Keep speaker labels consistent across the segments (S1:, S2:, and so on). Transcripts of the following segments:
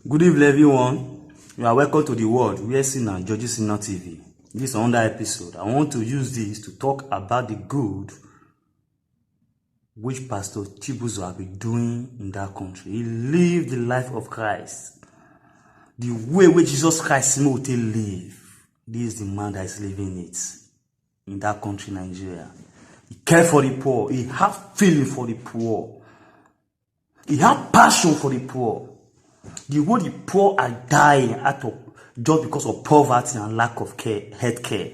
S1: Good evening, everyone. You are welcome to the world where sin and judges Sinner TV. This is another episode. I want to use this to talk about the good which Pastor Chibuzo has been doing in that country. He lived the life of Christ. The way which Jesus Christ lived. This is the man that is living it in that country, Nigeria. He cared for the poor. He had feeling for the poor. He had passion for the poor. The way the poor are dying just because of poverty and lack of health care.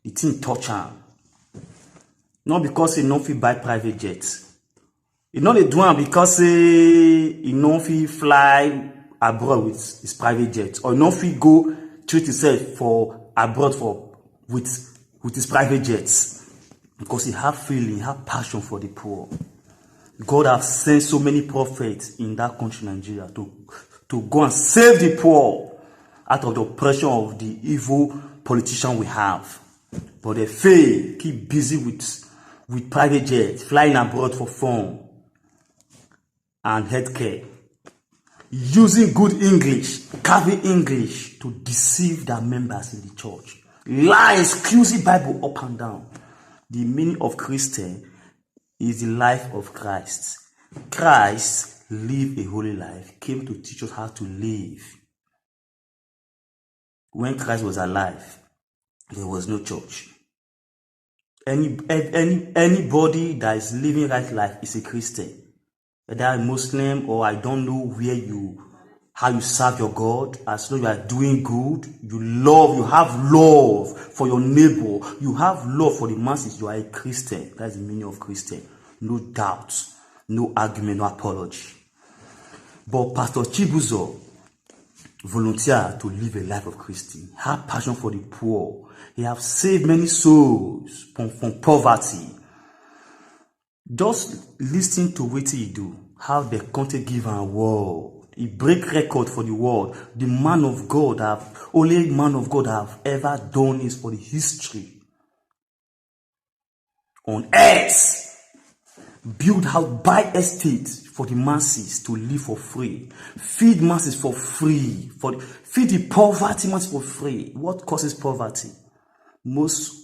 S1: The thing touch him. Not because he don't fit buy private jets. He not dey do am because he don't fit fly abroad with his private jet, or he don't fit go treat himself for abroad with his private jets. Because he have feeling, he have passion for the poor. God has sent so many prophets in that country, Nigeria, to go and save the poor out of the oppression of the evil politician we have. But they fail, keep busy with private jets, flying abroad for fun and healthcare, using good English, carving English to deceive their members in the church. Lie, exclusive Bible up and down. The meaning of Christian is the life of Christ. Christ lived a holy life, came to teach us how to live. When Christ was alive, there was no church. Anybody that is living right life is a Christian. Whether a Muslim or I don't know how you serve your God, as long as you are doing good, you have love for your neighbor, you have love for the masses, you are a Christian. That's the meaning of Christian. No doubt, no argument, no apology. But Pastor Chibuzo volunteered to live a life of Christian. He had passion for the poor. He has saved many souls from poverty. Just listen to what he do, how the country give an award. He break record for the world. The man of God only man of God have ever done is for the history on earth. Build house, buy estate for the masses to live for free. Feed masses for free. Feed the poverty masses for free. What causes poverty? Most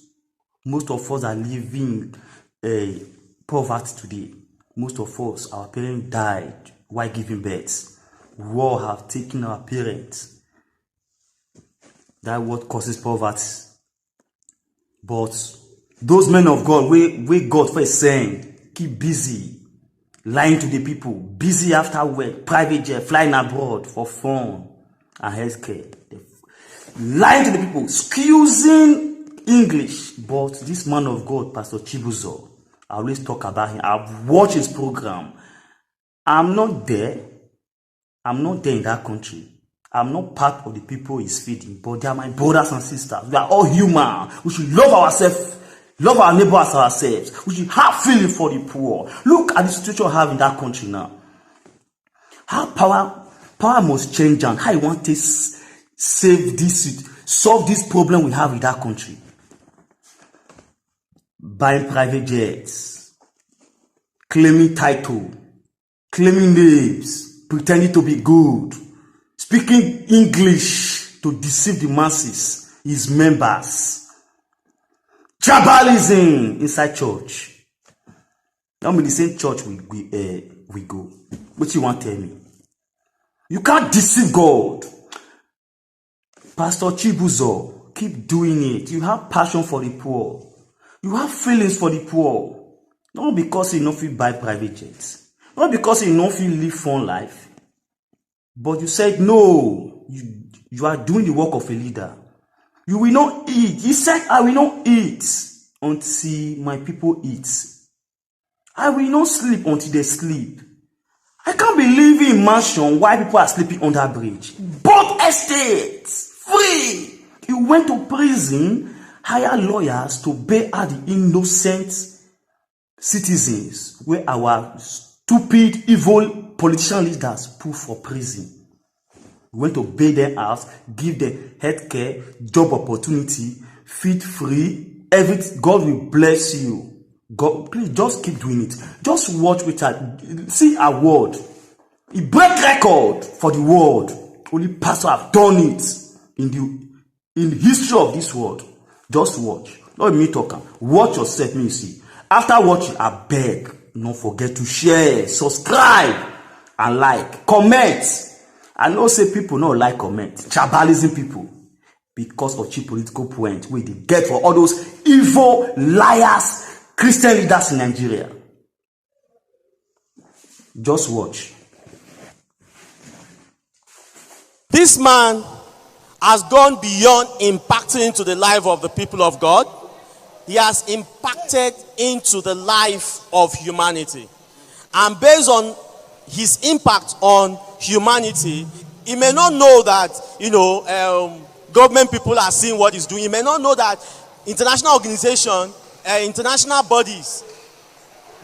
S1: of us are living poverty today. Most of us, our parents died while giving birth. War have taken our parents. That's what causes poverty. But those men of God, we God first send, keep busy, lying to the people, busy after work, private jet, flying abroad for fun and healthcare. Lying to the people, excusing English. But this man of God, Pastor Chibuzo, I always talk about him. I've watched his program. I'm not there in that country. I'm not part of the people he's feeding, but they are my brothers and sisters. We are all human. We should love ourselves, love our neighbors as ourselves. We should have feeling for the poor. Look at the situation we have in that country now. How power must change, and how you want to solve this problem we have in that country. Buying private jets, claiming title, claiming names, pretending to be good, speaking English to deceive the masses, his members. Tribalism inside church. Now in the same church we go. What you want to tell me? You can't deceive God. Pastor Chibuzo, keep doing it. You have passion for the poor. You have feelings for the poor. Not because you don't feel buy private jets. Not because you don't feel live fun life. But you said no. You are doing the work of a leader. You will not eat. He said, I will not eat until my people eat. I will not sleep until they sleep. I can't be living in mansion while people are sleeping under a bridge. Both estates, free. You went to prison, hire lawyers to bail out the innocent citizens where our stupid, evil politician leaders put for prison. We went to bail them out, give them healthcare, job opportunity, feed free, everything. God will bless you. God, please just keep doing it. Just watch with her. See a word. He break record for the world. Only pastor have done it in the history of this world. Just watch. Not me talking. Watch yourself, me see. After watching, I beg, don't forget to share, subscribe, and like, comment. I know say people not like comment. Tribalism people. Because of cheap political points wey they get for all those evil liars, Christian leaders in Nigeria. Just watch.
S2: This man has gone beyond impacting into the life of the people of God. He has impacted into the life of humanity. And based on his impact on humanity, he may not know that, government people are seeing what he's doing. He may not know that international organizations, international bodies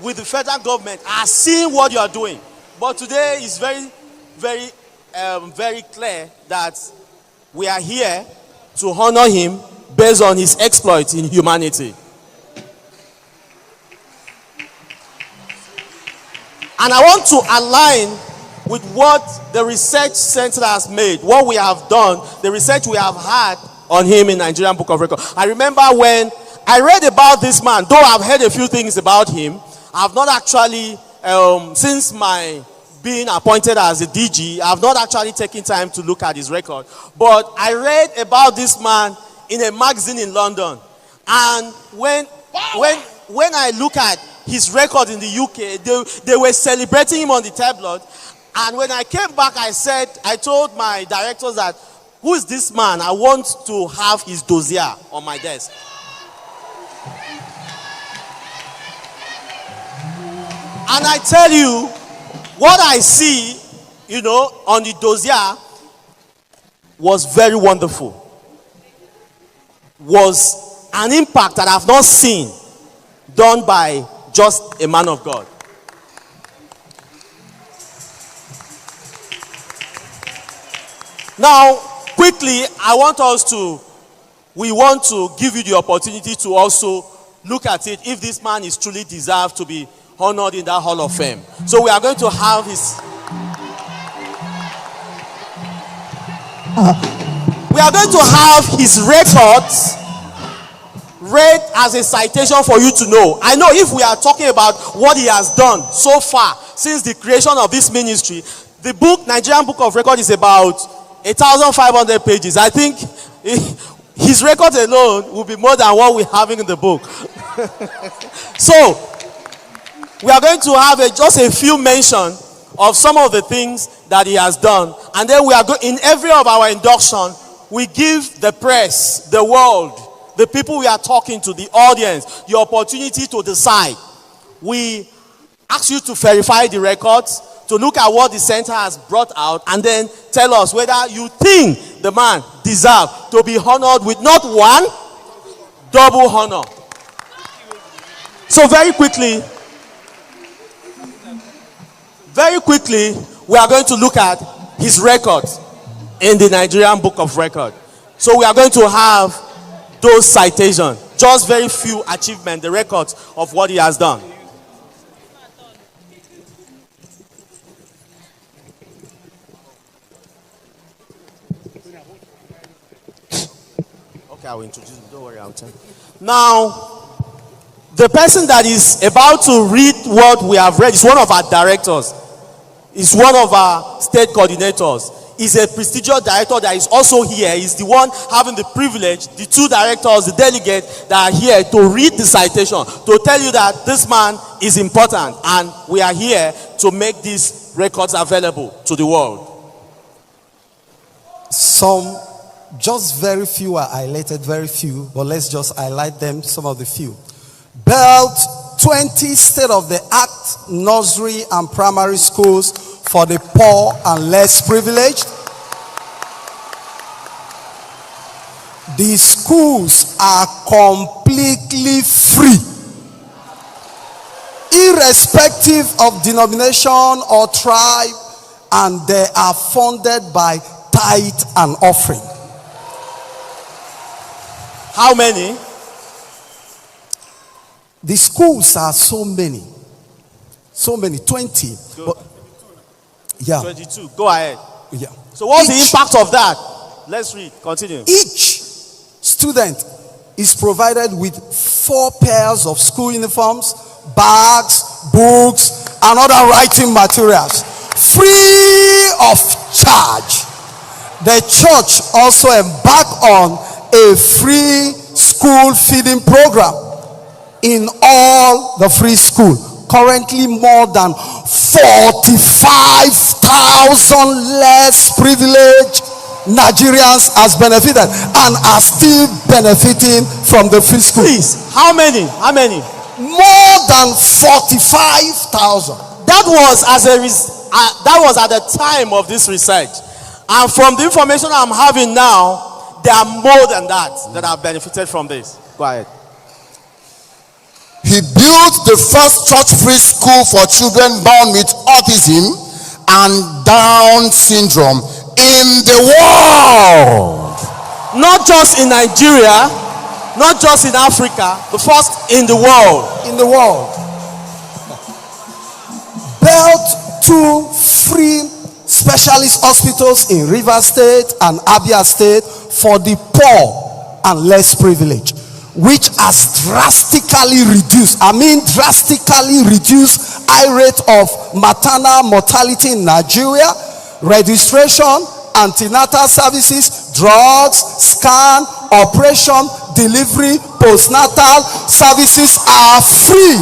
S2: with the federal government are seeing what you are doing. But today is very, very, very clear that we are here to honor him based on his exploits in humanity. And I want to align with what the research center has made, what we have done, the research we have had on him in Nigerian Book of Records. I remember when I read about this man, though I've heard a few things about him, I've not actually, since my being appointed as a DG, I've not actually taken time to look at his record. But I read about this man in a magazine in London. And when I look at his record in the UK, they were celebrating him on the tabloid. And when I came back, I told my directors that, who is this man? I want to have his dossier on my desk. And I tell you, what I see, on the dossier was very wonderful. Was an impact that I've not seen done by just a man of God. Now, quickly, we want to give you the opportunity to also look at it if this man is truly deserved to be honored in that Hall of Fame. So we are going to have his records read as a citation for you to know. I know if we are talking about what he has done so far since the creation of this ministry, the book, Nigerian Book of Records, is about 1,500 pages. I think his record alone will be more than what we're having in the book. So, we are going to have just a few mentions of some of the things that he has done. And then we are in every of our induction, we give the press, the world, the people we are talking to, the audience, the opportunity to decide. We ask you to verify the records, to look at what the center has brought out, and then tell us whether you think the man deserves to be honored with not one, double honor. So very quickly, we are going to look at his records in the Nigerian Book of Records. So we are going to have those citations, just very few achievements, the records of what he has done. Okay, I will introduce him. Don't worry, I'll tell you. Now, the person that is about to read what we have read is one of our directors. Is one of our state coordinators. He's a prestigious director that is also here. He's the one having the privilege, the two directors, the delegates that are here to read the citation, to tell you that this man is important and we are here to make these records available to the world.
S3: Just very few are highlighted, very few, but let's just highlight them, some of the few. Built 20 state-of-the-art nursery and primary schools for the poor and less privileged. The schools are completely free, irrespective of denomination or tribe, and they are funded by tithe and offering.
S2: How many?
S3: The schools are so many, 20. Yeah.
S2: 22. Go ahead.
S3: Yeah.
S2: So what's the impact of that? Let's read. Continue.
S3: Each student is provided with 4 pairs of school uniforms, bags, books, and other writing materials, free of charge. The church also embarked on a free school feeding program in all the free school. Currently, more than 45,000 less privileged Nigerians has benefited and are still benefiting from the free school.
S2: Please, how many? How many?
S3: More than 45,000.
S2: That was that was at the time of this research, and from the information I'm having now, there are more than that have benefited from this. Go ahead.
S4: He built the first church-free school for children born with autism and Down syndrome in the world.
S2: Not just in Nigeria, not just in Africa, the first in the world.
S3: In the world. Built 2 free specialist hospitals in Rivers State and Abia State for the poor and less privileged, which has drastically reduced high rate of maternal mortality in Nigeria. Registration, antenatal services, drugs, scan, operation, delivery, postnatal services are free.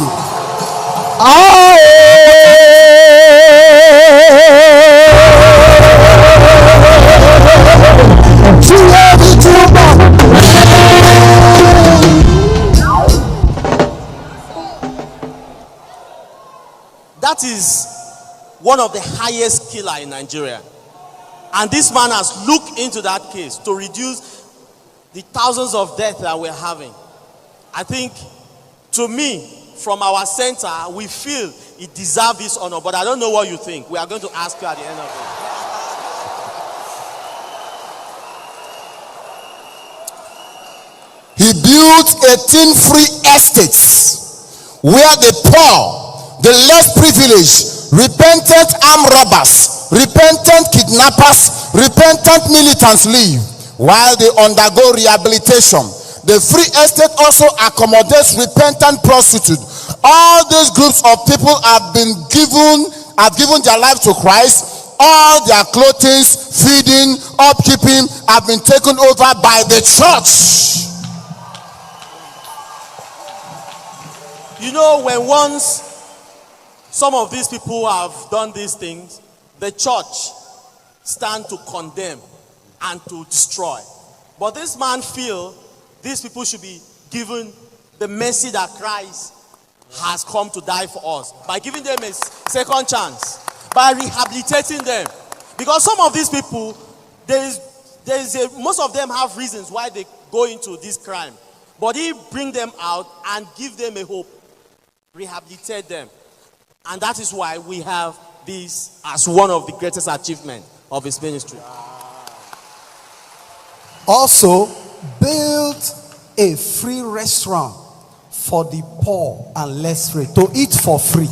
S2: That is one of the highest killer in Nigeria. And this man has looked into that case to reduce the thousands of deaths that we're having. I think, to me, from our center, we feel it deserves this honor. But I don't know what you think. We are going to ask you at the end of it.
S4: He built 18 free estates where the poor, the less privileged, repentant armed robbers, repentant kidnappers, repentant militants live while they undergo rehabilitation. The free estate also accommodates repentant prostitutes. All these groups of people have given their life to Christ. All their clothing, feeding, upkeeping have been taken over by the church.
S2: You know, when once some of these people have done these things, the church stand to condemn and to destroy. But this man feels these people should be given the mercy that Christ has come to die for us, by giving them a second chance, by rehabilitating them. Because some of these people, most of them have reasons why they go into this crime. But he bring them out and give them a hope, rehabilitate them. And that is why we have this as one of the greatest achievements of his ministry.
S3: Also, built a free restaurant for the poor and less free to eat for free.